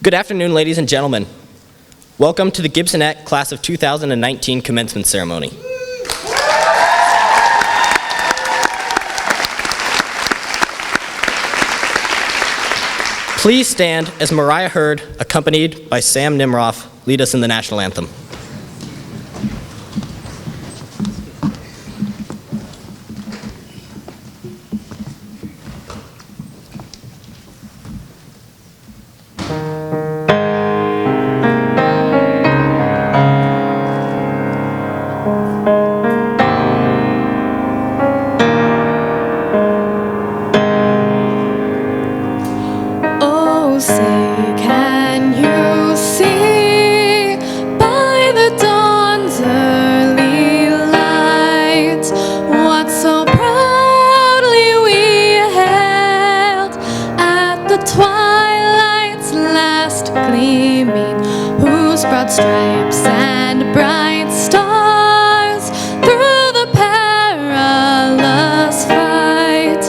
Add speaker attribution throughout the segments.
Speaker 1: Good afternoon, ladies and gentlemen. Welcome to the Gibson Ek Class of 2019 Commencement Ceremony. Please stand as Mariah Hurd, accompanied by Sam Nimroff, lead us in the national anthem.
Speaker 2: Stripes and bright stars through the perilous fight,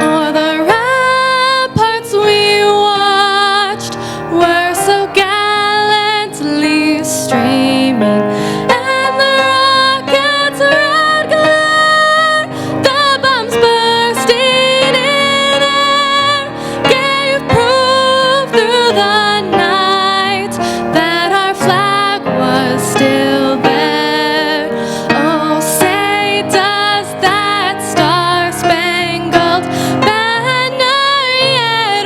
Speaker 2: o'er the ramparts we watched were so gallantly streaming, and the rockets' red glare, the bombs bursting in air, gave proof through the night that our flag was still there. Oh, say does that star-spangled banner yet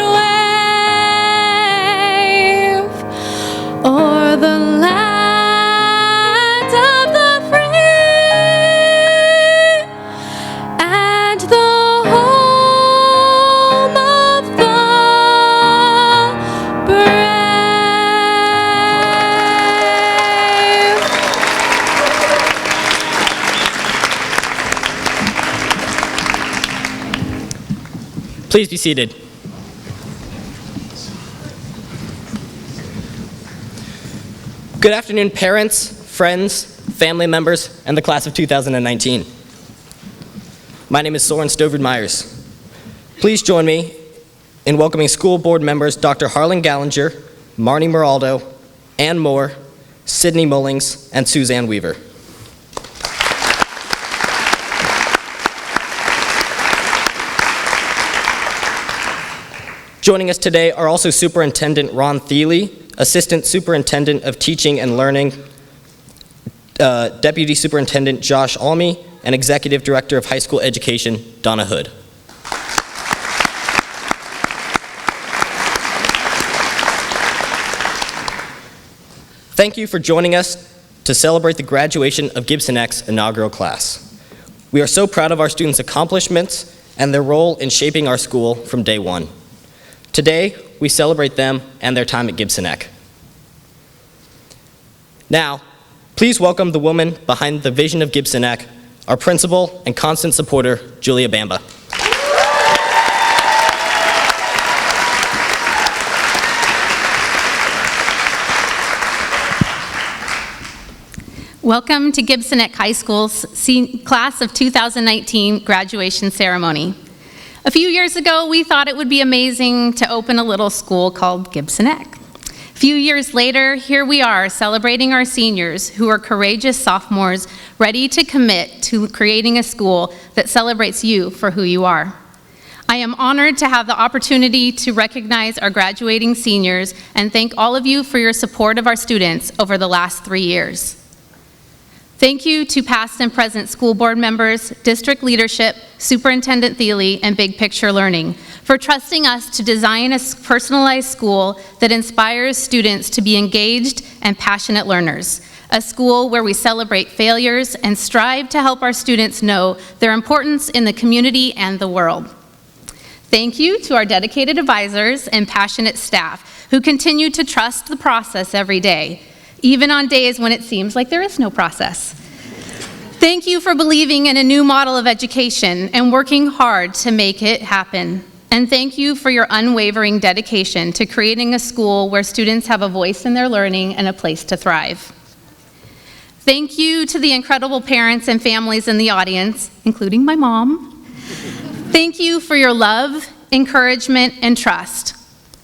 Speaker 2: wave o'er the land of the free and the home of the brave?
Speaker 1: Please be seated. Good afternoon, parents, friends, family members, and the class of 2019. My name is Soren stoverud-Myers. Please join me in welcoming school board members Dr. Harlan Gallinger, Marnie Maraldo, Ann Moore, Sydney Mullings, and Suzanne Weaver. Joining us today are also Superintendent Ron Thiele, Assistant Superintendent of Teaching and Learning, Deputy Superintendent Josh Almy, and Executive Director of High School Education, Donna Hood. Thank you for joining us to celebrate the graduation of Gibson Ek's inaugural class. We are so proud of our students' accomplishments and their role in shaping our school from day one. Today, we celebrate them and their time at Gibson Ek. Now, please welcome the woman behind the vision of Gibson Ek, our principal and constant supporter, Julia Bamba.
Speaker 3: Welcome to Gibson Ek High School's Class of 2019 graduation ceremony. A few years ago, we thought it would be amazing to open a little school called Gibson Ek. A few years later, here we are celebrating our seniors who are courageous sophomores ready to commit to creating a school that celebrates you for who you are. I am honored to have the opportunity to recognize our graduating seniors and thank all of you for your support of our students over the last 3 years. Thank you to past and present school board members, district leadership, Superintendent Thiele, and Big Picture Learning for trusting us to design a personalized school that inspires students to be engaged and passionate learners. A school where we celebrate failures and strive to help our students know their importance in the community and the world. Thank you to our dedicated advisors and passionate staff who continue to trust the process every day, even on days when it seems like there is no process. Thank you for believing in a new model of education and working hard to make it happen. And thank you for your unwavering dedication to creating a school where students have a voice in their learning and a place to thrive. Thank you to the incredible parents and families in the audience, including my mom. Thank you for your love, encouragement, and trust.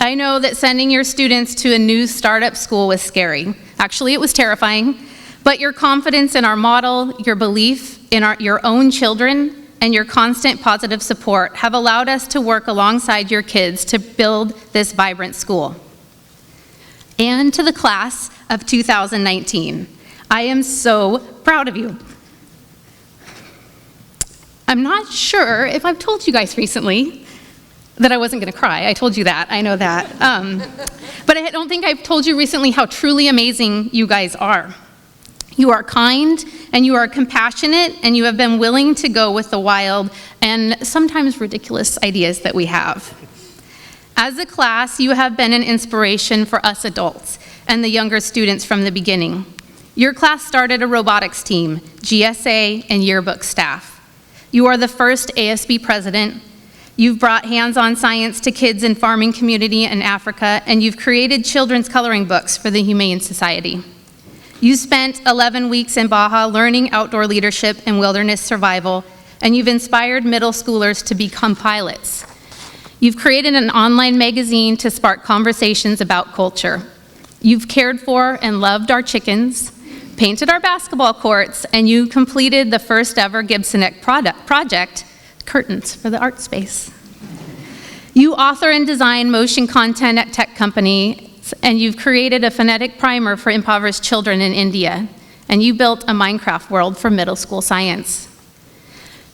Speaker 3: I know that sending your students to a new startup school was scary. Actually, it was terrifying. But your confidence in our model, your belief in your own children, and your constant positive support have allowed us to work alongside your kids to build this vibrant school. And to the class of 2019, I am so proud of you. I'm not sure if I've told you guys recently that I wasn't going to cry. I told you that, I know that. But I don't think I've told you recently how truly amazing you guys are. You are kind, and you are compassionate, and you have been willing to go with the wild and sometimes ridiculous ideas that we have. As a class, you have been an inspiration for us adults and the younger students from the beginning. Your class started a robotics team, GSA, and yearbook staff. You are the first ASB president. You've brought hands-on science to kids in farming community in Africa, and you've created children's coloring books for the Humane Society. You spent 11 weeks in Baja learning outdoor leadership and wilderness survival, and you've inspired middle schoolers to become pilots. You've created an online magazine to spark conversations about culture. You've cared for and loved our chickens, painted our basketball courts, and you completed the first ever Gibson Ek project, curtains for the art space. You author and design motion content at tech company, and you've created a phonetic primer for impoverished children in India, and you built a Minecraft world for middle school science.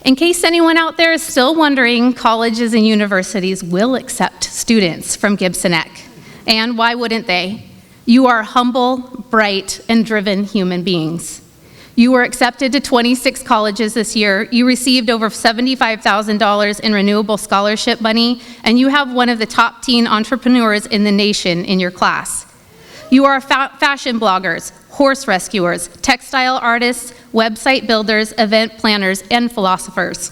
Speaker 3: In case anyone out there is still wondering, colleges and universities will accept students from Gibson Ek, and why wouldn't they? You are humble, bright, and driven human beings. You were accepted to 26 colleges this year. You received over $75,000 in renewable scholarship money, and you have one of the top teen entrepreneurs in the nation in your class. You are fashion bloggers, horse rescuers, textile artists, website builders, event planners, and philosophers.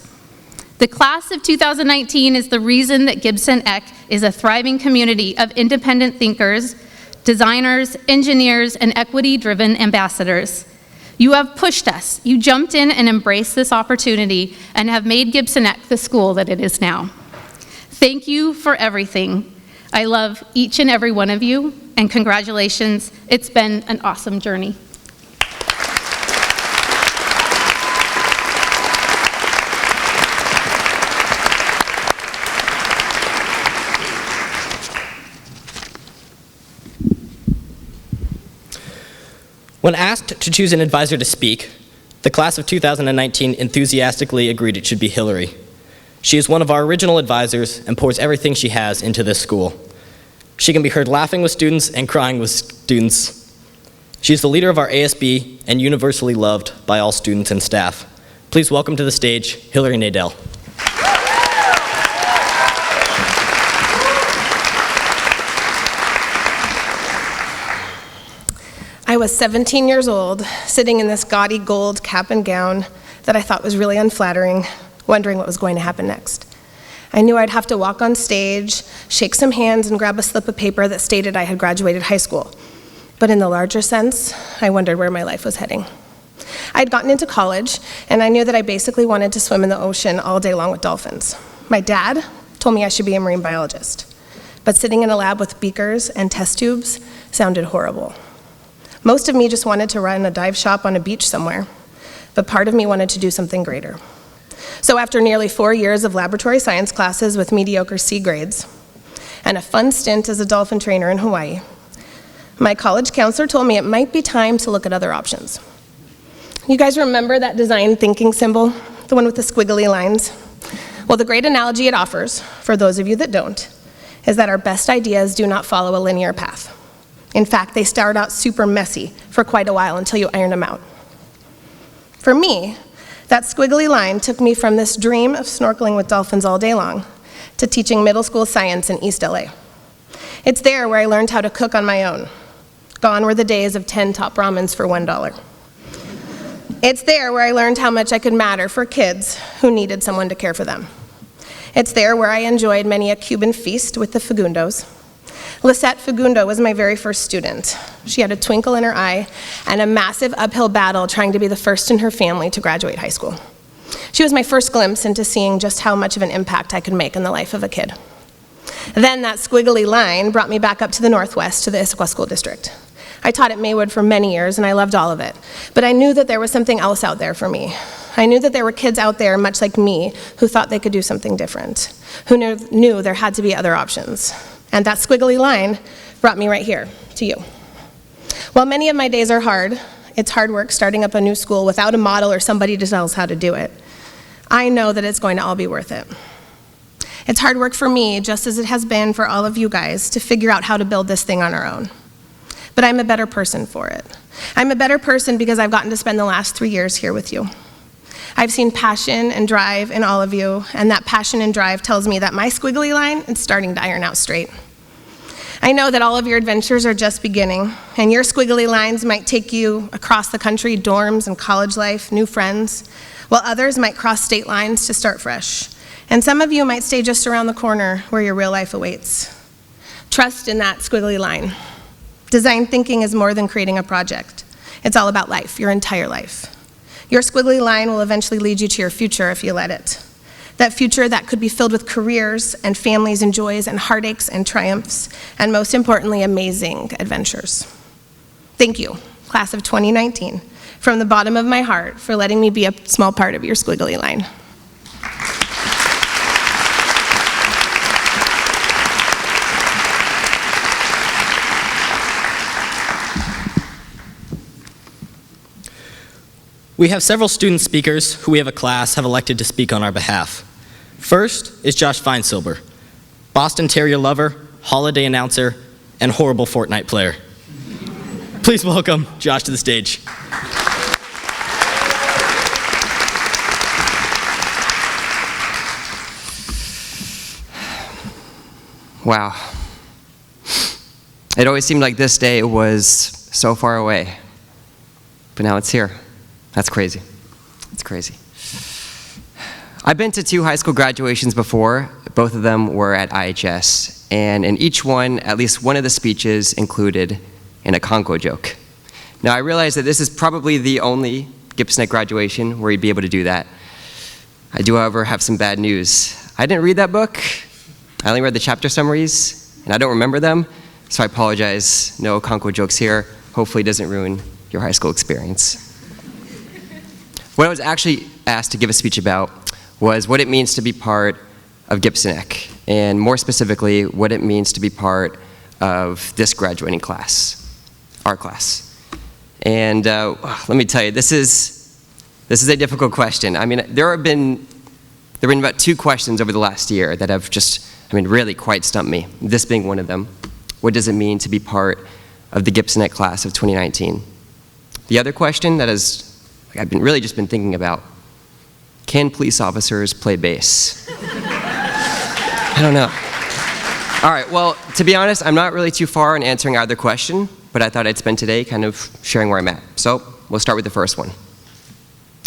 Speaker 3: The class of 2019 is the reason that Gibson Ek is a thriving community of independent thinkers, designers, engineers, and equity-driven ambassadors. You have pushed us. You jumped in and embraced this opportunity and have made Gibson Ek the school that it is now. Thank you for everything. I love each and every one of you, and congratulations. It's been an awesome journey.
Speaker 1: When asked to choose an advisor to speak, the class of 2019 enthusiastically agreed it should be Hillary. She is one of our original advisors and pours everything she has into this school. She can be heard laughing with students and crying with students. She is the leader of our ASB and universally loved by all students and staff. Please welcome to the stage, Hillary Nadell.
Speaker 4: I was 17 years old, sitting in this gaudy gold cap and gown that I thought was really unflattering, wondering what was going to happen next. I knew I'd have to walk on stage, shake some hands, and grab a slip of paper that stated I had graduated high school. But in the larger sense, I wondered where my life was heading. I'd gotten into college, and I knew that I basically wanted to swim in the ocean all day long with dolphins. My dad told me I should be a marine biologist, but sitting in a lab with beakers and test tubes sounded horrible. Most of me just wanted to run a dive shop on a beach somewhere, but part of me wanted to do something greater. So after nearly 4 years of laboratory science classes with mediocre C grades, and a fun stint as a dolphin trainer in Hawaii, my college counselor told me it might be time to look at other options. You guys remember that design thinking symbol, the one with the squiggly lines? Well, the great analogy it offers, for those of you that don't, is that our best ideas do not follow a linear path. In fact, they start out super messy for quite a while until you iron them out. For me, that squiggly line took me from this dream of snorkeling with dolphins all day long to teaching middle school science in East LA. It's there where I learned how to cook on my own. Gone were the days of 10 top ramens for $1. It's there where I learned how much I could matter for kids who needed someone to care for them. It's there where I enjoyed many a Cuban feast with the Fagundos. Lisette Fagundo was my very first student. She had a twinkle in her eye and a massive uphill battle trying to be the first in her family to graduate high school. She was my first glimpse into seeing just how much of an impact I could make in the life of a kid. Then that squiggly line brought me back up to the northwest to the Issaquah School District. I taught at Maywood for many years, and I loved all of it. But I knew that there was something else out there for me. I knew that there were kids out there, much like me, who thought they could do something different, who knew there had to be other options. And that squiggly line brought me right here, to you. While many of my days are hard, it's hard work starting up a new school without a model or somebody to tell us how to do it. I know that it's going to all be worth it. It's hard work for me, just as it has been for all of you guys, to figure out how to build this thing on our own. But I'm a better person for it. I'm a better person because I've gotten to spend the last 3 years here with you. I've seen passion and drive in all of you, and that passion and drive tells me that my squiggly line is starting to iron out straight. I know that all of your adventures are just beginning, and your squiggly lines might take you across the country, dorms and college life, new friends, while others might cross state lines to start fresh. And some of you might stay just around the corner where your real life awaits. Trust in that squiggly line. Design thinking is more than creating a project. It's all about life, your entire life. Your squiggly line will eventually lead you to your future if you let it. That future that could be filled with careers and families and joys and heartaches and triumphs, and most importantly, amazing adventures. Thank you, class of 2019, from the bottom of my heart for letting me be a small part of your squiggly line.
Speaker 1: We have several student speakers who we have a class have elected to speak on our behalf. First is Josh Feinsilber, Boston Terrier lover, holiday announcer, and horrible Fortnite player. Please welcome Josh to the stage.
Speaker 5: Wow. It always seemed like this day was so far away, but now it's here. That's crazy. It's crazy. I've been to 2 high school graduations before. Both of them were at IHS, and in each one, at least one of the speeches included an Okonkwo joke. Now, I realize that this is probably the only Gibson Ek graduation where you'd be able to do that. I do, however, have some bad news. I didn't read that book. I only read the chapter summaries, and I don't remember them, so I apologize. No Okonkwo jokes here. Hopefully it doesn't ruin your high school experience. What I was actually asked to give a speech about was what it means to be part of Gibson Ek, and more specifically, what it means to be part of this graduating class, our class. And let me tell you, this is a difficult question. I mean, there have been about 2 questions over the last year that have just, really quite stumped me, this being one of them. What does it mean to be part of the Gibson Ek class of 2019? The other question that I've really just been thinking about, can police officers play bass? I don't know. All right, well, to be honest, I'm not really too far in answering either question, but I thought I'd spend today kind of sharing where I'm at. So we'll start with the first one.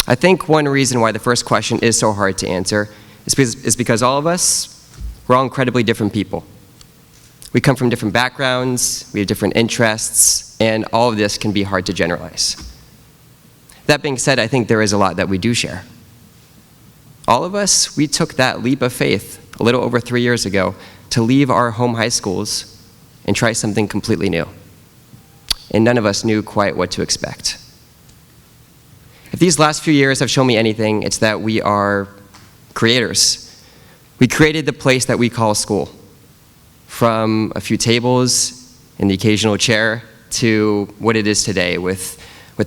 Speaker 5: I think one reason why the first question is so hard to answer is because all of us, we're all incredibly different people. We come from different backgrounds, we have different interests, and all of this can be hard to generalize. That being said, I think there is a lot that we do share. All of us, we took that leap of faith a little over 3 years ago to leave our home high schools and try something completely new. And none of us knew quite what to expect. If these last few years have shown me anything, it's that we are creators. We created the place that we call school. From a few tables and the occasional chair to what it is today with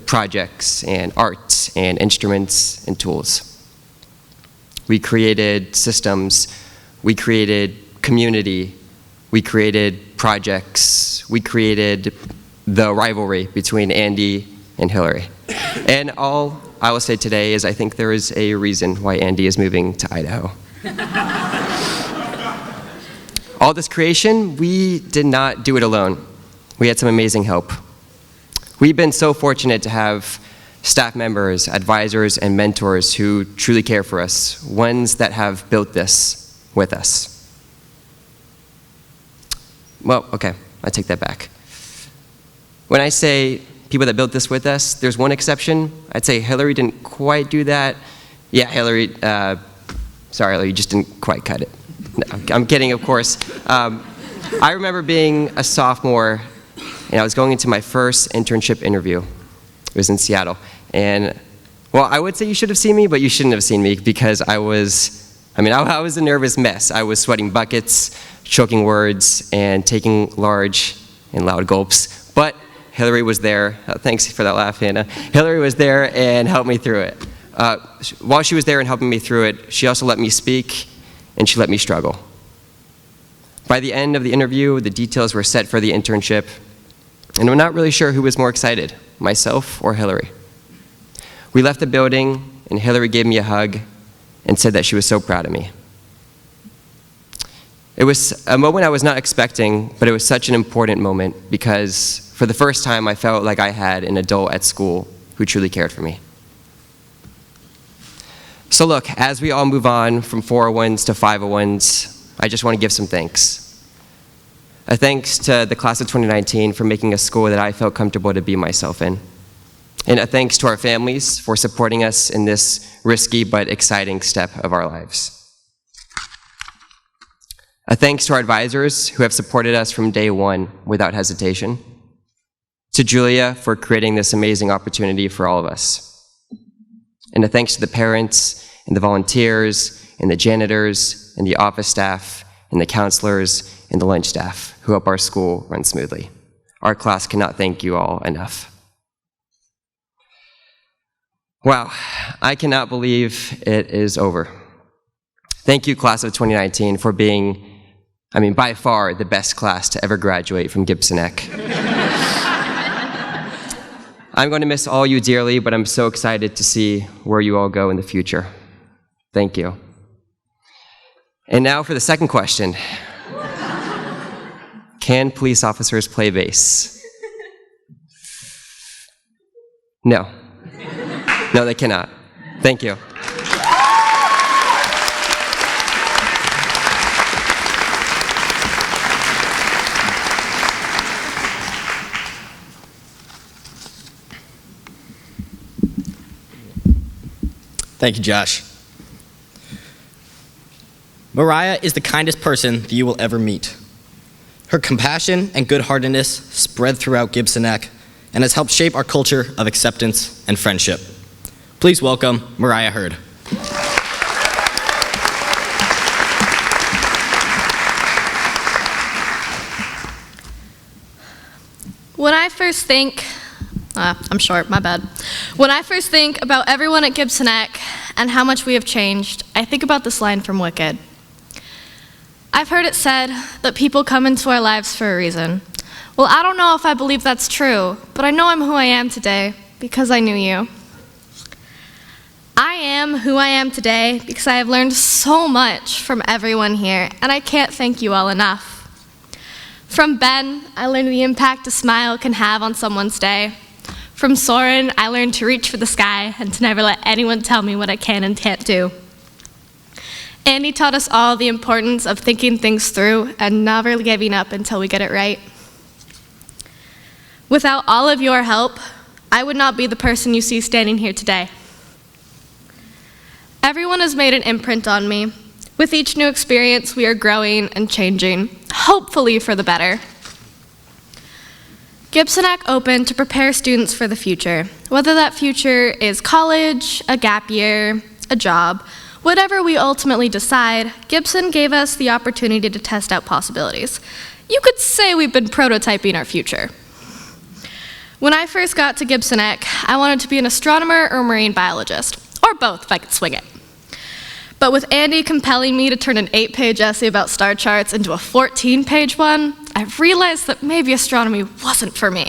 Speaker 5: projects and art and instruments and tools. We created systems, we created community, we created projects, we created the rivalry between Andy and Hillary. And all I will say today is I think there is a reason why Andy is moving to Idaho. All this creation, we did not do it alone. We had some amazing help. We've been so fortunate to have staff members, advisors, and mentors who truly care for us, ones that have built this with us. Well, okay, I take that back. When I say people that built this with us, there's one exception. I'd say Hillary didn't quite do that. Yeah, Hillary, sorry, Hillary, you just didn't quite cut it. No, I'm kidding, of course. I remember being a sophomore, and I was going into my first internship interview. It was in Seattle. And, well, I would say you should have seen me, but you shouldn't have seen me because I was a nervous mess. I was sweating buckets, choking words, and taking large and loud gulps. But Hillary was there. Thanks for that laugh, Hannah. Hillary was there and helped me through it. While she was there and helping me through it, she also let me speak, and she let me struggle. By the end of the interview, the details were set for the internship, and I'm not really sure who was more excited, myself or Hillary. We left the building, and Hillary gave me a hug and said that she was so proud of me. It was a moment I was not expecting, but it was such an important moment because for the first time I felt like I had an adult at school who truly cared for me. So look, as we all move on from 401s to 501s, I just want to give some thanks. A thanks to the class of 2019 for making a school that I felt comfortable to be myself in. And a thanks to our families for supporting us in this risky but exciting step of our lives. A thanks to our advisors who have supported us from day one without hesitation. To Julia for creating this amazing opportunity for all of us. And a thanks to the parents and the volunteers and the janitors and the office staff and the counselors and the lunch staff who help our school run smoothly. Our class cannot thank you all enough. Wow, I cannot believe it is over. Thank you, class of 2019, for being, by far the best class to ever graduate from Gibson Ek. I'm going to miss all you dearly, but I'm so excited to see where you all go in the future. Thank you. And now for the second question. Can police officers play bass? No. No, they cannot. Thank you.
Speaker 1: Thank you, Josh. Mariah is the kindest person that you will ever meet. Her compassion and good-heartedness spread throughout Gibson Ek and has helped shape our culture of acceptance and friendship. Please welcome Mariah Hurd.
Speaker 2: When I first think, I'm short, my bad. When I first think about everyone at Gibson Ek and how much we have changed, I think about this line from Wicked. I've heard it said that people come into our lives for a reason. Well, I don't know if I believe that's true, but I know I'm who I am today because I knew you. I am who I am today because I have learned so much from everyone here, and I can't thank you all enough. From Ben, I learned the impact a smile can have on someone's day. From Soren, I learned to reach for the sky and to never let anyone tell me what I can and can't do. Andy taught us all the importance of thinking things through and never giving up until we get it right. Without all of your help, I would not be the person you see standing here today. Everyone has made an imprint on me. With each new experience, we are growing and changing, hopefully for the better. Gibson Ek opened to prepare students for the future, whether that future is college, a gap year, a job. Whatever we ultimately decide, Gibson gave us the opportunity to test out possibilities. You could say we've been prototyping our future. When I first got to Gibson Ek, I wanted to be an astronomer or marine biologist, or both if I could swing it. But with Andy compelling me to turn an 8-page essay about star charts into a 14-page one, I realized that maybe astronomy wasn't for me.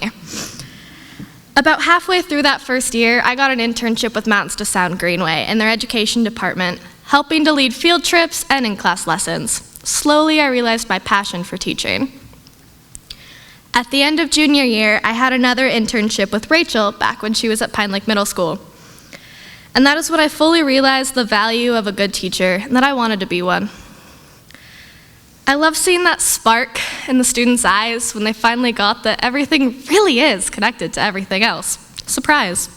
Speaker 2: About halfway through that first year, I got an internship with Mountains to Sound Greenway in their education department, helping to lead field trips and in-class lessons. Slowly, I realized my passion for teaching. At the end of junior year, I had another internship with Rachel back when she was at Pine Lake Middle School. And that is when I fully realized the value of a good teacher and that I wanted to be one. I love seeing that spark in the students' eyes when they finally got that everything really is connected to everything else. Surprise.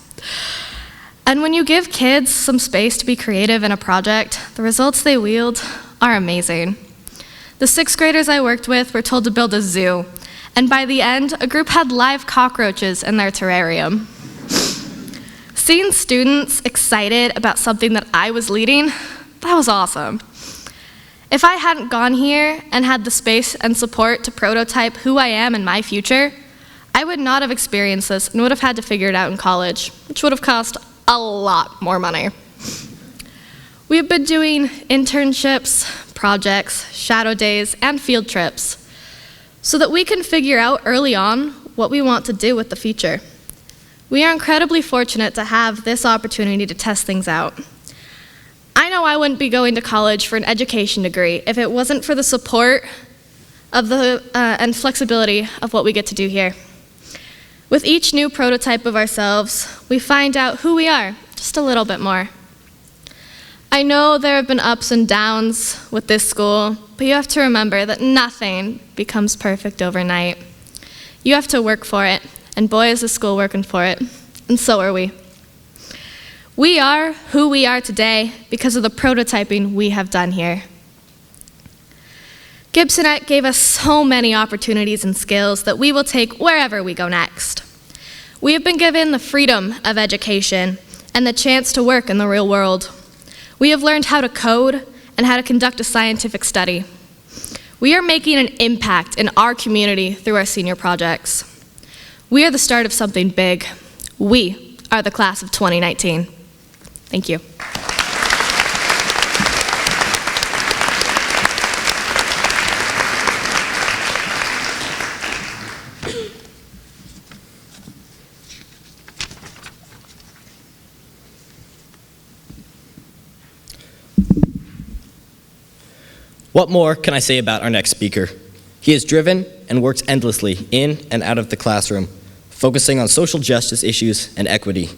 Speaker 2: And when you give kids some space to be creative in a project, the results they wield are amazing. The 6th graders I worked with were told to build a zoo, and by the end, a group had live cockroaches in their terrarium. Seeing students excited about something that I was leading, that was awesome. If I hadn't gone here and had the space and support to prototype who I am in my future, I would not have experienced this and would have had to figure it out in college, which would have cost a lot more money. We have been doing internships, projects, shadow days, and field trips so that we can figure out early on what we want to do with the future. We are incredibly fortunate to have this opportunity to test things out. I know I wouldn't be going to college for an education degree if it wasn't for the support of and flexibility of what we get to do here. With each new prototype of ourselves, we find out who we are just a little bit more. I know there have been ups and downs with this school, but you have to remember that nothing becomes perfect overnight. You have to work for it, and boy is the school working for it, and so are we. We are who we are today because of the prototyping we have done here. Gibson Ek gave us so many opportunities and skills that we will take wherever we go next. We have been given the freedom of education and the chance to work in the real world. We have learned how to code and how to conduct a scientific study. We are making an impact in our community through our senior projects. We are the start of something big. We are the class of 2019. Thank you.
Speaker 1: What more can I say about our next speaker? He is driven and works endlessly in and out of the classroom, focusing on social justice issues and equity.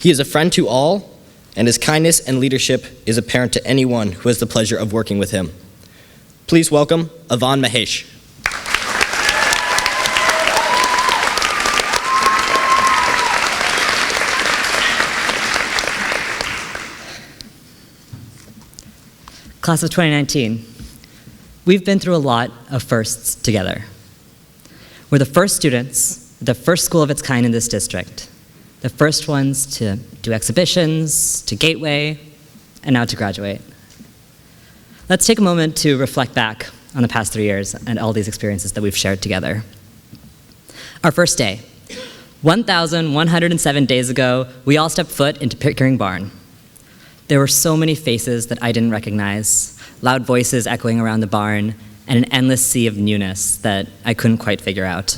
Speaker 1: He is a friend to all, and his kindness and leadership is apparent to anyone who has the pleasure of working with him. Please welcome Evon Mahesh.
Speaker 6: Class of 2019, we've been through a lot of firsts together. We're the first students, the first school of its kind in this district, the first ones to do exhibitions, to gateway, and now to graduate. Let's take a moment to reflect back on the past 3 years and all these experiences that we've shared together. Our first day, 1,107 days ago, we all stepped foot into Pickering Barn. There were so many faces that I didn't recognize, loud voices echoing around the barn, and an endless sea of newness that I couldn't quite figure out.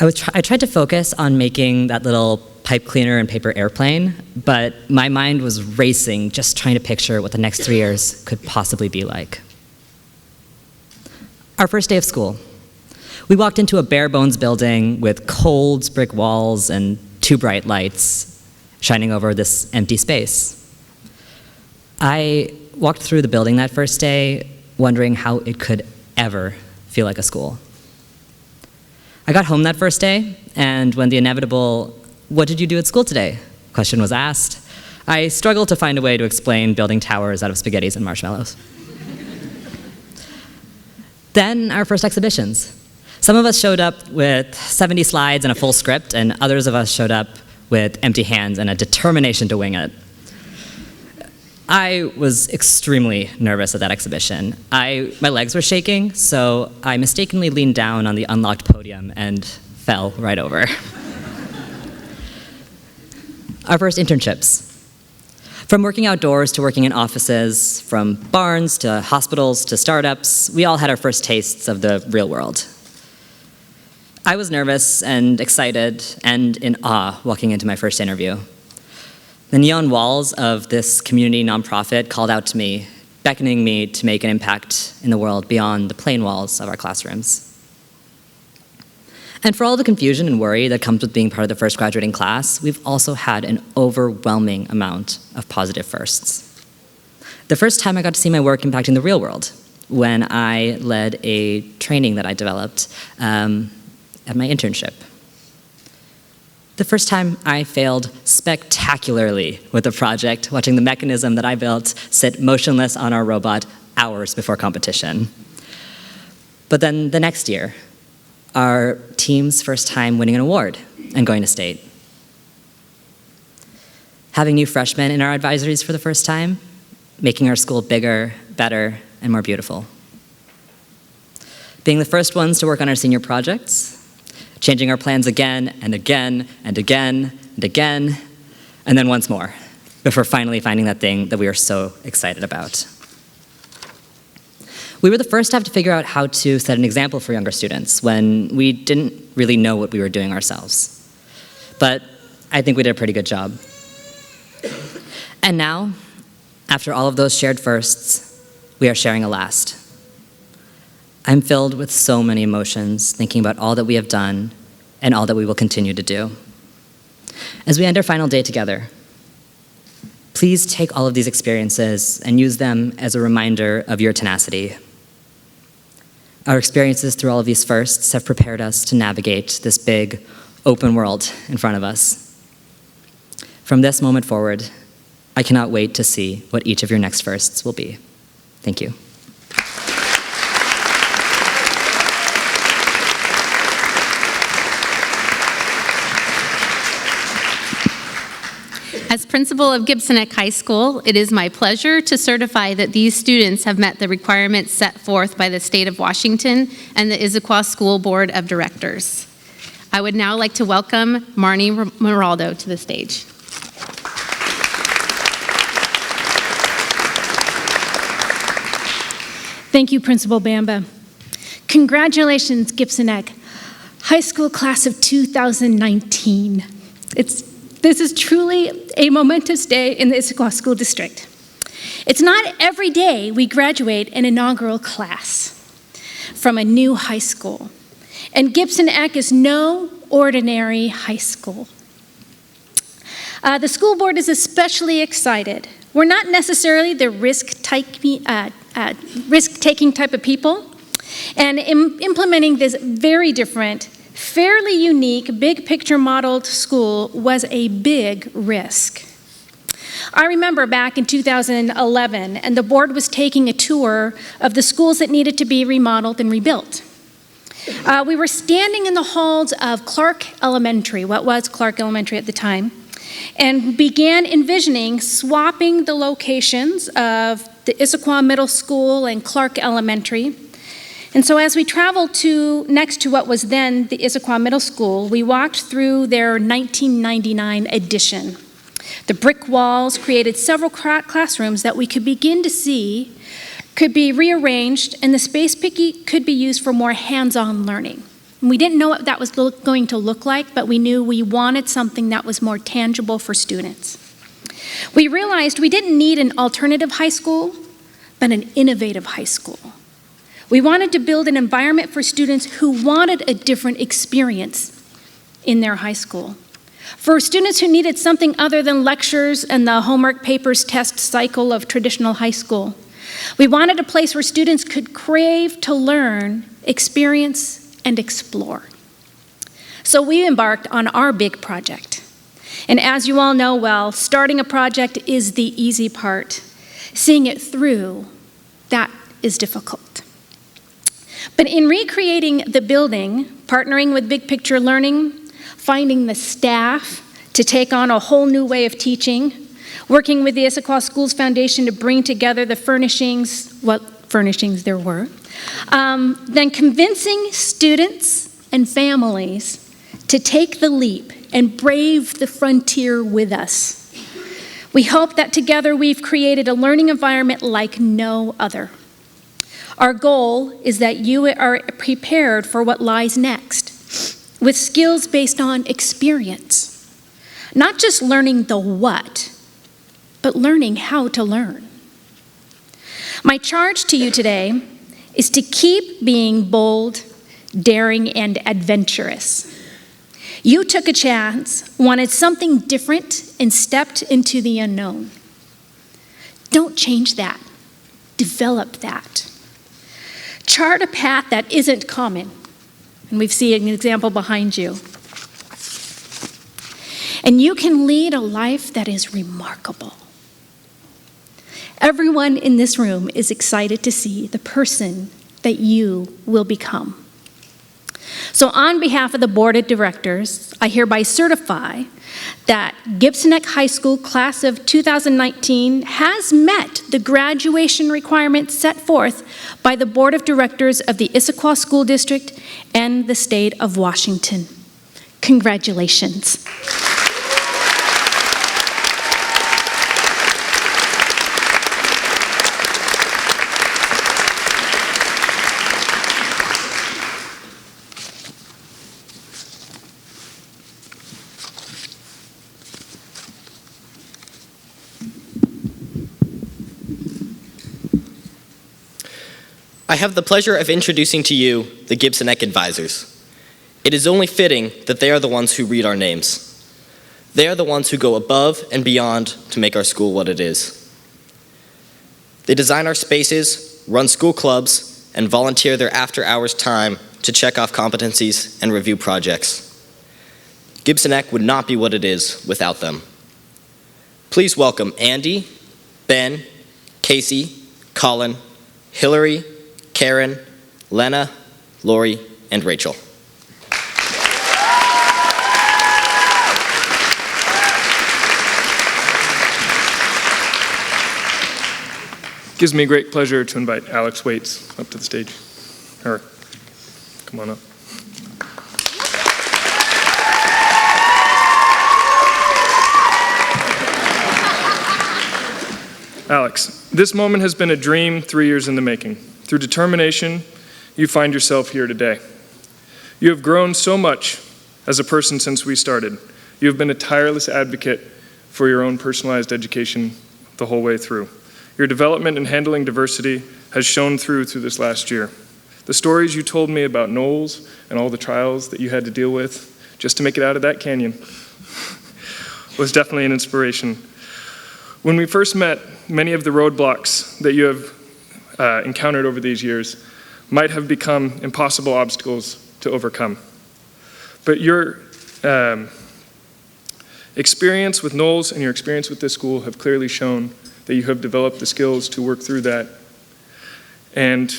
Speaker 6: I tried to focus on making that little pipe cleaner and paper airplane, but my mind was racing just trying to picture what the next 3 years could possibly be like. Our first day of school. We walked into a bare bones building with cold brick walls and 2 bright lights shining over this empty space. I walked through the building that first day, wondering how it could ever feel like a school. I got home that first day, and when the inevitable, "What did you do at school today?" question was asked, I struggled to find a way to explain building towers out of spaghettis and marshmallows. Then our first exhibitions. Some of us showed up with 70 slides and a full script, and others of us showed up with empty hands and a determination to wing it. I was extremely nervous at that exhibition. My legs were shaking, so I mistakenly leaned down on the unlocked podium and fell right over. Our first internships. From working outdoors to working in offices, from barns to hospitals to startups, we all had our first tastes of the real world. I was nervous and excited and in awe walking into my first interview. The neon walls of this community nonprofit called out to me, beckoning me to make an impact in the world beyond the plain walls of our classrooms. And for all the confusion and worry that comes with being part of the first graduating class, we've also had an overwhelming amount of positive firsts. The first time I got to see my work impacting the real world, when I led a training that I developed at my internship. The first time I failed spectacularly with a project, watching the mechanism that I built sit motionless on our robot hours before competition. But then the next year, our team's first time winning an award and going to state. Having new freshmen in our advisories for the first time, making our school bigger, better, and more beautiful. Being the first ones to work on our senior projects, changing our plans again and again and again and again, and then once more, before finally finding that thing that we are so excited about. We were the first to have to figure out how to set an example for younger students when we didn't really know what we were doing ourselves. But I think we did a pretty good job. And now, after all of those shared firsts, we are sharing a last. I'm filled with so many emotions, thinking about all that we have done and all that we will continue to do. As we end our final day together, please take all of these experiences and use them as a reminder of your tenacity. Our experiences through all of these firsts have prepared us to navigate this big, open world in front of us. From this moment forward, I cannot wait to see what each of your next firsts will be. Thank you.
Speaker 3: As principal of Gibson Ek High School, it is my pleasure to certify that these students have met the requirements set forth by the State of Washington and the Issaquah School Board of Directors. I would now like to welcome Marnie Maraldo to the stage.
Speaker 7: Thank you, Principal Bamba. Congratulations, Gibson Ek High School class of 2019. This is truly a momentous day in the Issaquah School District. It's not every day we graduate an inaugural class from a new high school, and Gibson Ek is no ordinary high school. The school board is especially excited. We're not necessarily the risk-taking type of people, and implementing this very different, fairly unique, big picture modeled school was a big risk. I remember back in 2011, and the board was taking a tour of the schools that needed to be remodeled and rebuilt. We were standing in the halls of Clark Elementary, what was Clark Elementary at the time, and began envisioning swapping the locations of the Issaquah Middle School and Clark Elementary. And so as we traveled next to what was then the Issaquah Middle School, we walked through their 1999 addition. The brick walls created several classrooms that we could begin to see could be rearranged, and the space could be used for more hands-on learning. And we didn't know what that was going to look like, but we knew we wanted something that was more tangible for students. We realized we didn't need an alternative high school, but an innovative high school. We wanted to build an environment for students who wanted a different experience in their high school. For students who needed something other than lectures and the homework papers test cycle of traditional high school. We wanted a place where students could crave to learn, experience, and explore. So we embarked on our big project. And as you all know well, starting a project is the easy part. Seeing it through, that is difficult. But in recreating the building, partnering with Big Picture Learning, finding the staff to take on a whole new way of teaching, working with the Issaquah Schools Foundation to bring together the furnishings, what furnishings there were, then convincing students and families to take the leap and brave the frontier with us. We hope that together we've created a learning environment like no other. Our goal is that you are prepared for what lies next, with skills based on experience. Not just learning the what, but learning how to learn. My charge to you today is to keep being bold, daring, and adventurous. You took a chance, wanted something different, and stepped into the unknown. Don't change that. Develop that. Chart a path that isn't common. And we see an example behind you. and you can lead a life that is remarkable. Everyone in this room is excited to see the person that you will become. So on behalf of the Board of Directors, I hereby certify that Gibson Ek High School class of 2019 has met the graduation requirements set forth by the Board of Directors of the Issaquah School District and the State of Washington. Congratulations.
Speaker 1: I have the pleasure of introducing to you the Gibson Ek Advisors. It is only fitting that they are the ones who read our names. They are the ones who go above and beyond to make our school what it is. They design our spaces, run school clubs, and volunteer their after-hours time to check off competencies and review projects. Gibson Ek would not be what it is without them. Please welcome Andy, Ben, Casey, Colin, Hillary, Karen, Lena, Lori, and Rachel.
Speaker 8: Gives me great pleasure to invite Alex Waits up to the stage. Or, come on up. Alex, this moment has been a dream 3 years in the making. Through determination, you find yourself here today. You have grown so much as a person since we started. You have been a tireless advocate for your own personalized education the whole way through. Your development in handling diversity has shown through this last year. The stories you told me about Knowles and all the trials that you had to deal with just to make it out of that canyon was definitely an inspiration. When we first met, many of the roadblocks that you have encountered over these years might have become impossible obstacles to overcome. But your experience with Knowles and your experience with this school have clearly shown that you have developed the skills to work through that. And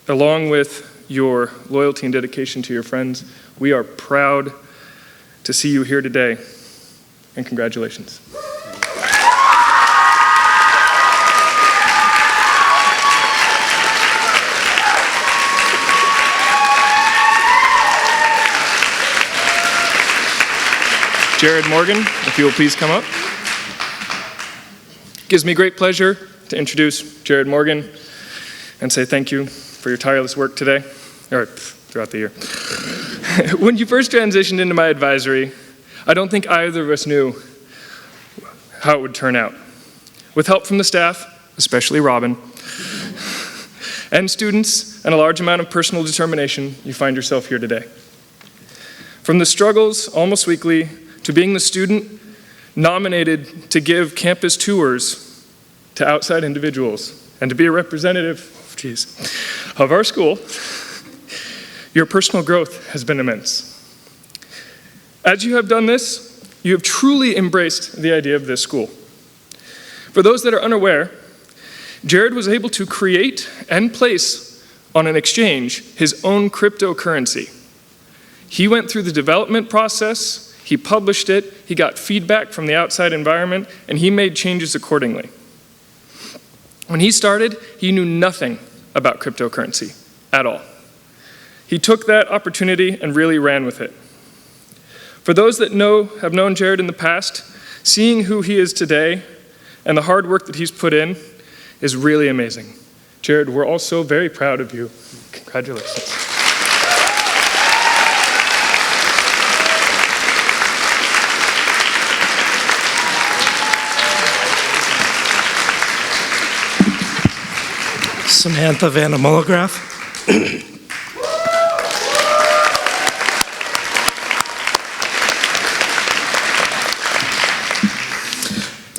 Speaker 8: along with your loyalty and dedication to your friends, we are proud to see you here today. And congratulations. Jarrod Morgan, if you will please come up. Gives me great pleasure to introduce Jarrod Morgan and say thank you for your tireless work today, or throughout the year. When you first transitioned into my advisory, I don't think either of us knew how it would turn out. With help from the staff, especially Robin, and students, and a large amount of personal determination, you find yourself here today. From the struggles almost weekly to being the student nominated to give campus tours to outside individuals and to be a representative, of our school, your personal growth has been immense. As you have done this, you have truly embraced the idea of this school. For those that are unaware, Jarrod was able to create and place on an exchange his own cryptocurrency. He went through the development process, he published it, he got feedback from the outside environment, and he made changes accordingly. When he started, he knew nothing about cryptocurrency at all. He took that opportunity and really ran with it. For those that have known Jarrod in the past, seeing who he is today and the hard work that he's put in is really amazing. Jarrod, we're all so very proud of you. Congratulations.
Speaker 9: Samantha Vandemolegraaf.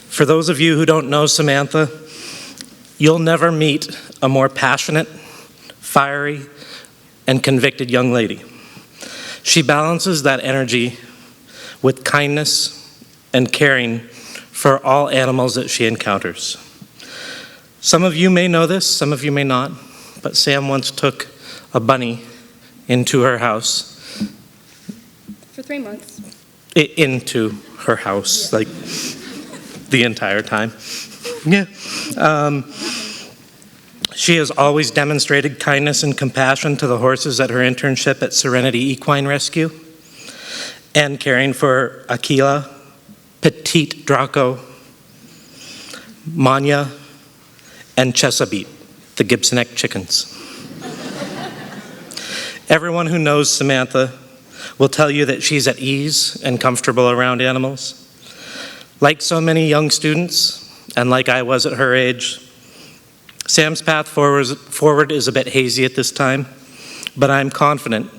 Speaker 9: For those of you who don't know Samantha, you'll never meet a more passionate, fiery, and convicted young lady. She balances that energy with kindness and caring for all animals that she encounters. Some of you may know this, some of you may not, but Sam once took a bunny into her house.
Speaker 2: For 3 months.
Speaker 9: Into her house, like the entire time. Yeah. She has always demonstrated kindness and compassion to the horses at her internship at Serenity Equine Rescue, and caring for Aquila, Petite Draco, Manya, and Chesapeake, the Gibson Ek chickens. Everyone who knows Samantha will tell you that she's at ease and comfortable around animals. Like so many young students, and like I was at her age, Sam's path forward is a bit hazy at this time, but I'm confident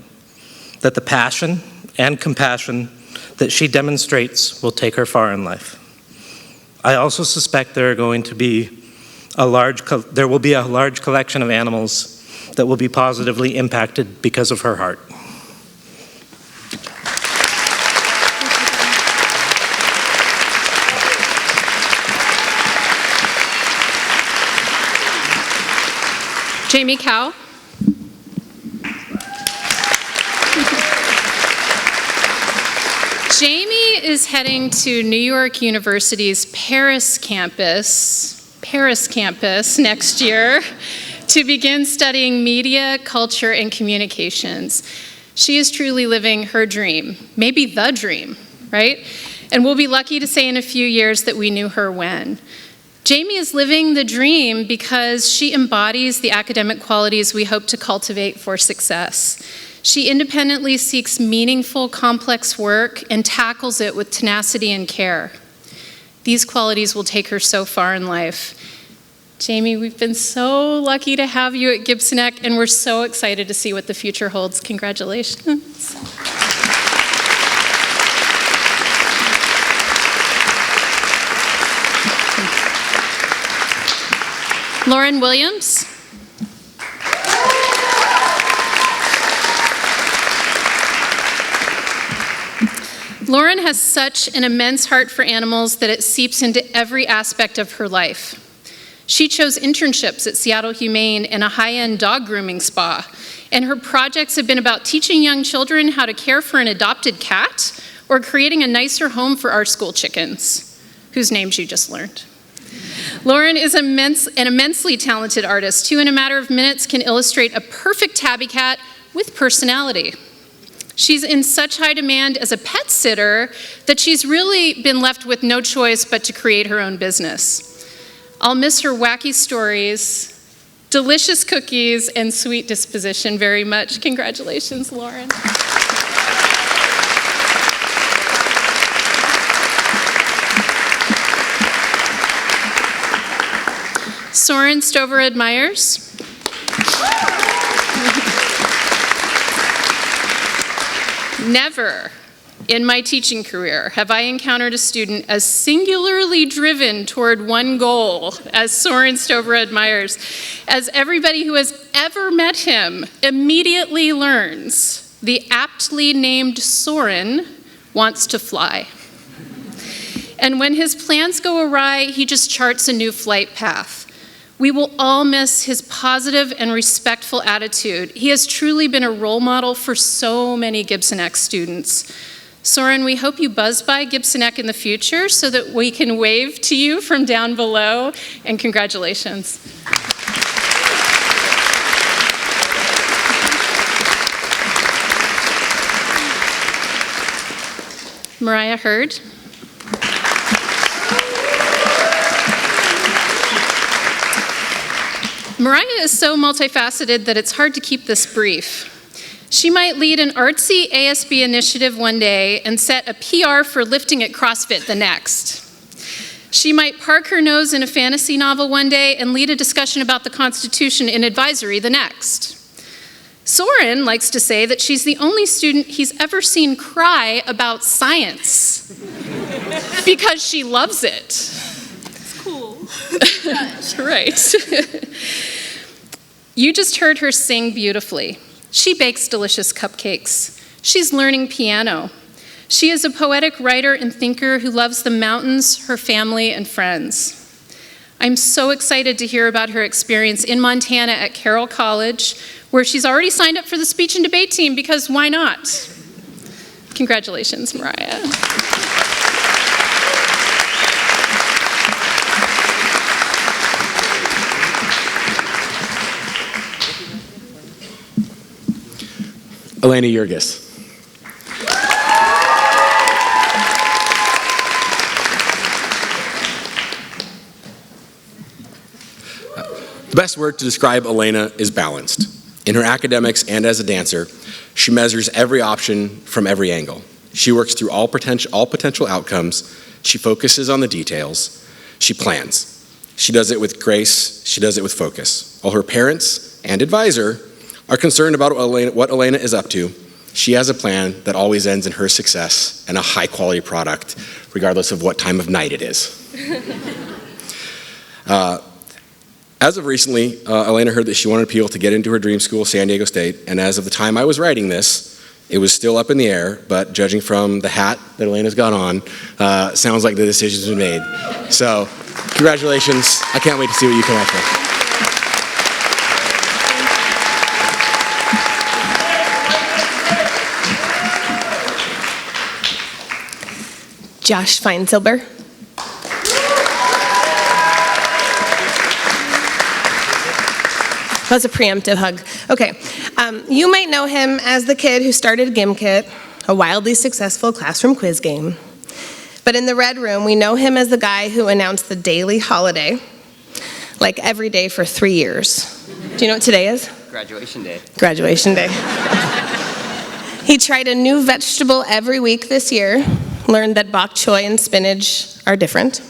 Speaker 9: that the passion and compassion that she demonstrates will take her far in life. I also suspect there will be a large collection of animals that will be positively impacted because of her heart.
Speaker 10: Jaime Cao. Jaime is heading to New York University's Paris campus next year to begin studying media, culture, and communications. She is truly living her dream, maybe the dream, right? And we'll be lucky to say in a few years that we knew her when. Jaime is living the dream because she embodies the academic qualities we hope to cultivate for success. She independently seeks meaningful, complex work and tackles it with tenacity and care. These qualities will take her so far in life. Jaime, we've been so lucky to have you at Gibson Ek, and we're so excited to see what the future holds. Congratulations. Lauren Williams. Lauren has such an immense heart for animals that it seeps into every aspect of her life. She chose internships at Seattle Humane and a high-end dog grooming spa, and her projects have been about teaching young children how to care for an adopted cat or creating a nicer home for our school chickens, whose names you just learned. Lauren is an immensely talented artist who in a matter of minutes can illustrate a perfect tabby cat with personality. She's in such high demand as a pet sitter that she's really been left with no choice but to create her own business. I'll miss her wacky stories, delicious cookies, and sweet disposition very much. Congratulations, Lauren. Soren stoverud-Myers. Never in my teaching career have I encountered a student as singularly driven toward one goal as Soren stoverud-Myers, as everybody who has ever met him immediately learns. The aptly named Soren wants to fly. And when his plans go awry, he just charts a new flight path. We will all miss his positive and respectful attitude. He has truly been a role model for so many Gibson Ek students. Soren, we hope you buzz by Gibson Ek in the future so that we can wave to you from down below, and congratulations. Mariah Hurd. Mariah is so multifaceted that it's hard to keep this brief. She might lead an artsy ASB initiative one day and set a PR for lifting at CrossFit the next. She might park her nose in a fantasy novel one day and lead a discussion about the Constitution in advisory the next. Soren likes to say that she's the only student he's ever seen cry about science because she loves it. It's cool. Right. You just heard her sing beautifully. She bakes delicious cupcakes. She's learning piano. She is a poetic writer and thinker who loves the mountains, her family, and friends. I'm so excited to hear about her experience in Montana at Carroll College, where she's already signed up for the speech and debate team because why not? Congratulations, Mariah.
Speaker 11: Elena Yerges. The best word to describe Elena is balanced. In her academics and as a dancer, she measures every option from every angle. She works through all potential outcomes. She focuses on the details. She plans. She does it with grace. She does it with focus. While her parents and advisor are concerned about what Elena is up to, she has a plan that always ends in her success and a high-quality product, regardless of what time of night it is. As of recently, Elena heard that she wanted people to get into her dream school, San Diego State, and as of the time I was writing this, it was still up in the air, but judging from the hat that Elena's got on, sounds like the decision's been made. So, congratulations. I can't wait to see what you come up with.
Speaker 4: Josh Feinsilber. That was a preemptive hug. Okay, you might know him as the kid who started Gimkit, a wildly successful classroom quiz game. But in the Red Room, we know him as the guy who announced the daily holiday, like every day for 3 years. Do you know what today is?
Speaker 5: Graduation day.
Speaker 4: Graduation day. He tried a new vegetable every week this year, learned that bok choy and spinach are different,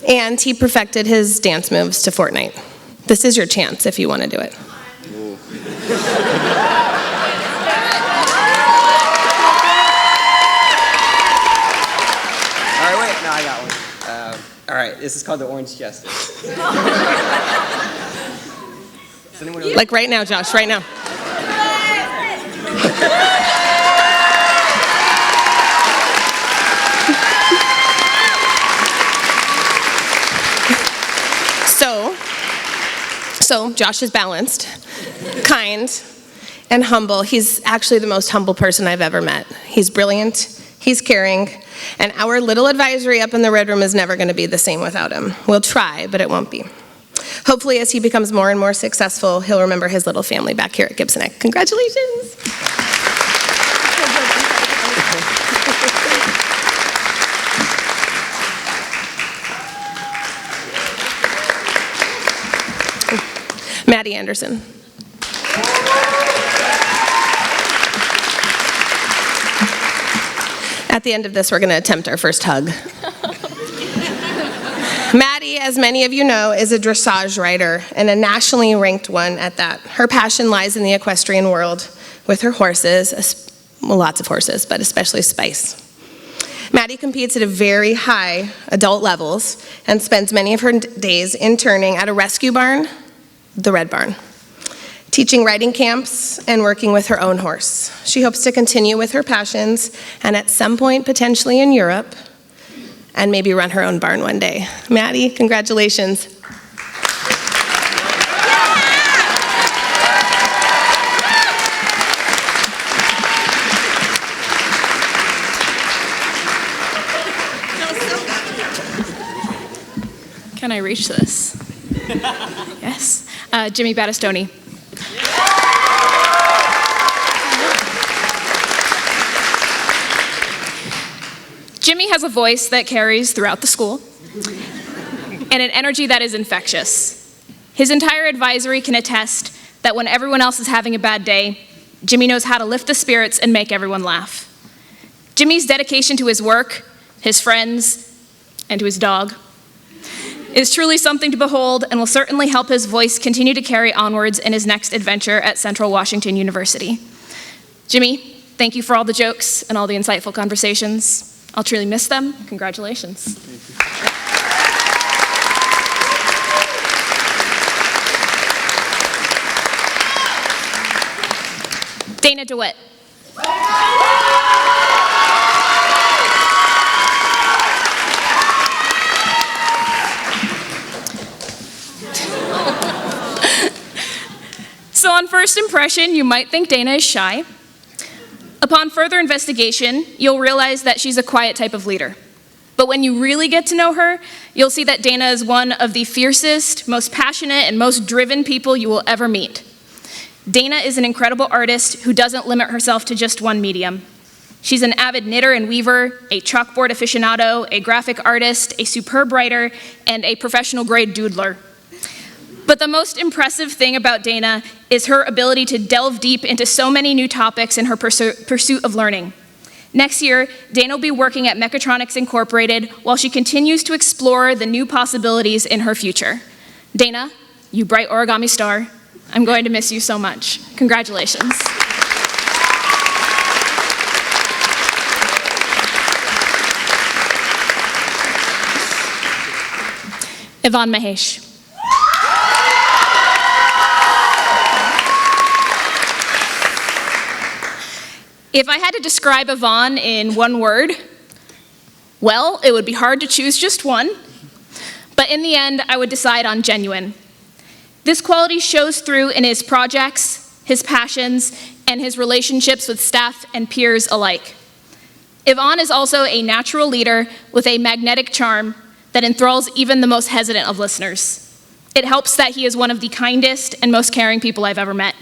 Speaker 4: and he perfected his dance moves to Fortnite. This is your chance if you want to do it.
Speaker 5: All right, wait, no, I got one. All right, this is called the Orange Jester.
Speaker 4: Like right now, Josh, right now. So Josh is balanced, kind, and humble. He's actually the most humble person I've ever met. He's brilliant, he's caring, and our little advisory up in the Red Room is never going to be the same without him. We'll try, but it won't be. Hopefully, as he becomes more and more successful, he'll remember his little family back here at Gibson Ek. Congratulations. Madison Anderson. At the end of this, we're going to attempt our first hug. Maddie, as many of you know, is a dressage rider, and a nationally ranked one at that. Her passion lies in the equestrian world with her horses, well, lots of horses, but especially Spice. Maddie competes at a very high adult levels and spends many of her days interning at a rescue barn, the Red Barn, teaching riding camps and working with her own horse. She hopes to continue with her passions and at some point potentially in Europe and maybe run her own barn one day. Maddie, congratulations.
Speaker 12: Can I reach this? Yes. Jimmy Battistoni. Jimmy has a voice that carries throughout the school and an energy that is infectious. His entire advisory can attest that when everyone else is having a bad day, Jimmy knows how to lift the spirits and make everyone laugh. Jimmy's dedication to his work, his friends, and to his dog is truly something to behold and will certainly help his voice continue to carry onwards in his next adventure at Central Washington University. Jimmy, thank you for all the jokes and all the insightful conversations. I'll truly miss them. Congratulations. Dewitt. So on first impression, you might think Dana is shy. Upon further investigation, you'll realize that she's a quiet type of leader. But when you really get to know her, you'll see that Dana is one of the fiercest, most passionate, and most driven people you will ever meet. Dana is an incredible artist who doesn't limit herself to just one medium. She's an avid knitter and weaver, a chalkboard aficionado, a graphic artist, a superb writer, and a professional grade doodler. But the most impressive thing about Dana is her ability to delve deep into so many new topics in her pursuit of learning. Next year, Dana will be working at Mechatronics Incorporated while she continues to explore the new possibilities in her future. Dana, you bright origami star, I'm going to miss you so much. Congratulations. Evon Mahesh. If I had to describe Evon in one word, well, it would be hard to choose just one, but in the end, I would decide on genuine. This quality shows through in his projects, his passions, and his relationships with staff and peers alike. Evon is also a natural leader with a magnetic charm that enthralls even the most hesitant of listeners. It helps that he is one of the kindest and most caring people I've ever met.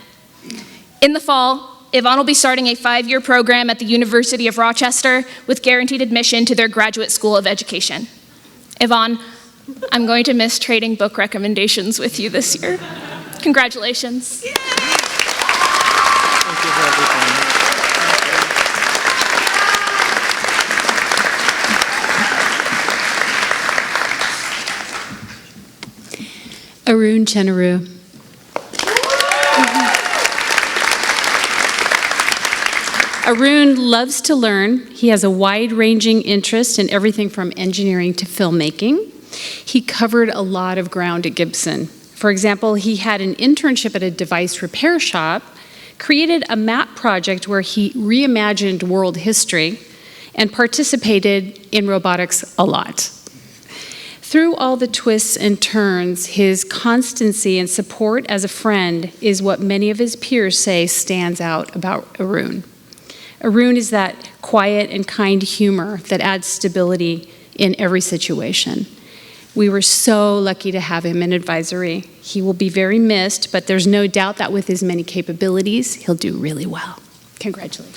Speaker 12: In the fall, Evon will be starting a 5-year program at the University of Rochester with guaranteed admission to their graduate school of education. Evon, I'm going to miss trading book recommendations with you this year. Congratulations.
Speaker 8: Thank you for everything.
Speaker 3: Arun Chennuru. Arun loves to learn. He has a wide-ranging interest in everything from engineering to filmmaking. He covered a lot of ground at Gibson. For example, he had an internship at a device repair shop, created a map project where he reimagined world history, and participated in robotics a lot. Through all the twists and turns, his constancy and support as a friend is what many of his peers say stands out about Arun. Arun is that quiet and kind humor that adds stability in every situation. We were so lucky to have him in advisory. He will be very missed, but there's no doubt that with his many capabilities, he'll do really well. Congratulations.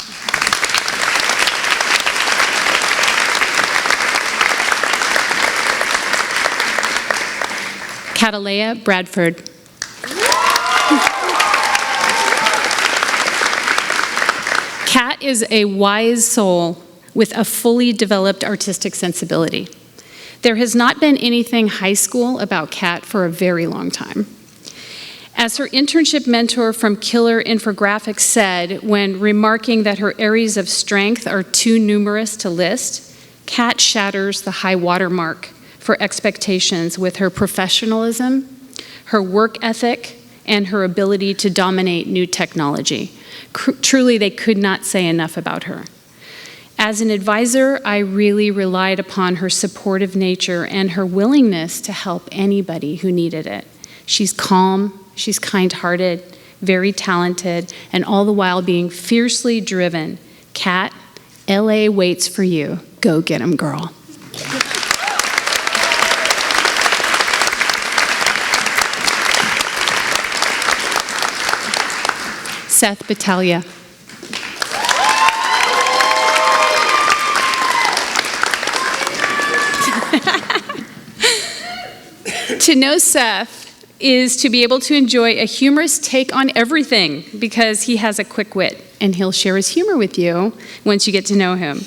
Speaker 3: Kattleya Bradford. Kat is a wise soul with a fully developed artistic sensibility. There has not been anything high school about Kat for a very long time. As her internship mentor from Killer Infographics said when remarking that her areas of strength are too numerous to list, Kat shatters the high watermark for expectations with her professionalism, her work ethic, and her ability to dominate new technology. Truly, they could not say enough about her. As an advisor, I really relied upon her supportive nature and her willingness to help anybody who needed it. She's calm, she's kind-hearted, very talented, and all the while being fiercely driven. Kat, LA waits for you. Go get 'em, girl. Seth Battaglia. To know Seth is to be able to enjoy a humorous take on everything because he has a quick wit and he'll share his humor with you once you get to know him.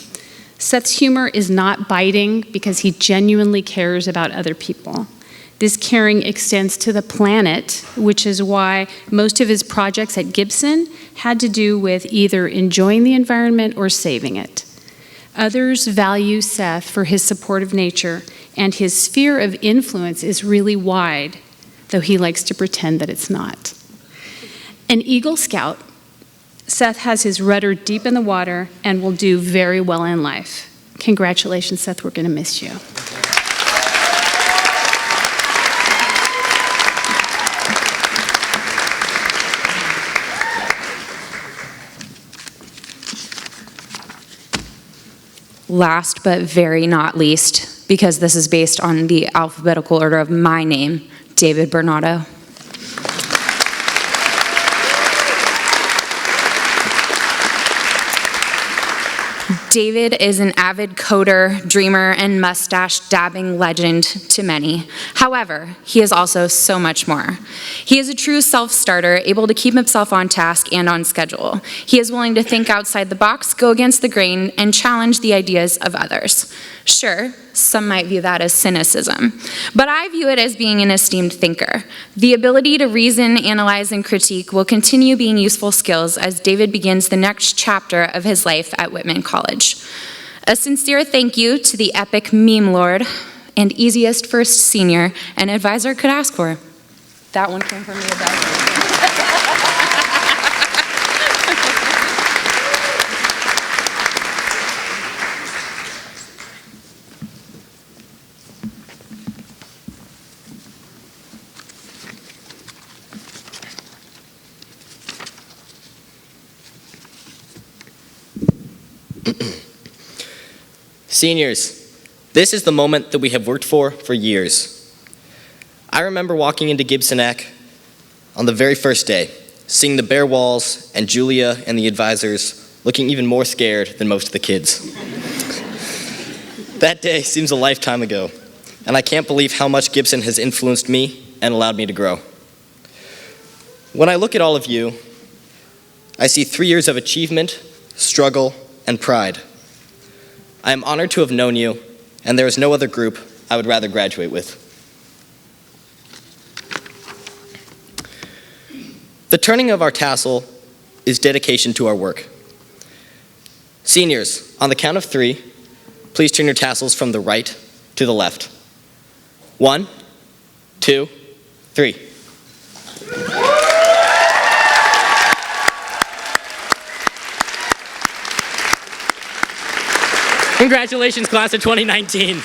Speaker 3: Seth's humor is not biting because he genuinely cares about other people. This caring extends to the planet, which is why most of his projects at Gibson had to do with either enjoying the environment or saving it. Others value Seth for his supportive nature, and his sphere of influence is really wide, though he likes to pretend that it's not. An Eagle Scout, Seth has his rudder deep in the water and will do very well in life. Congratulations, Seth, we're going to miss you.
Speaker 13: last but very not least, because this is based on the alphabetical order of my name, David Bernardo. David is an avid coder, dreamer, and mustache-dabbing legend to many. However, he is also so much more. He is a true self-starter, able to keep himself on task and on schedule. He is willing to think outside the box, go against the grain, and challenge the ideas of others. Sure, some might view that as cynicism, but I view it as being an esteemed thinker. The ability to reason, analyze, and critique will continue being useful skills as David begins the next chapter of his life at Whitman College. A sincere thank you to the epic meme lord and easiest first senior an advisor could ask for. That one came from the advisor.
Speaker 1: Seniors, this is the moment that we have worked for years. I remember walking into Gibson Ek on the very first day, seeing the bare walls and Julia and the advisors looking even more scared than most of the kids. That day seems a lifetime ago, and I can't believe how much Gibson has influenced me and allowed me to grow. When I look at all of you, I see 3 years of achievement, struggle, and pride. I am honored to have known you, and there is no other group I would rather graduate with. The turning of our tassel is dedication to our work. Seniors, on the count of 3, please turn your tassels from the right to the left. 1, 2, 3. Congratulations, class of 2019.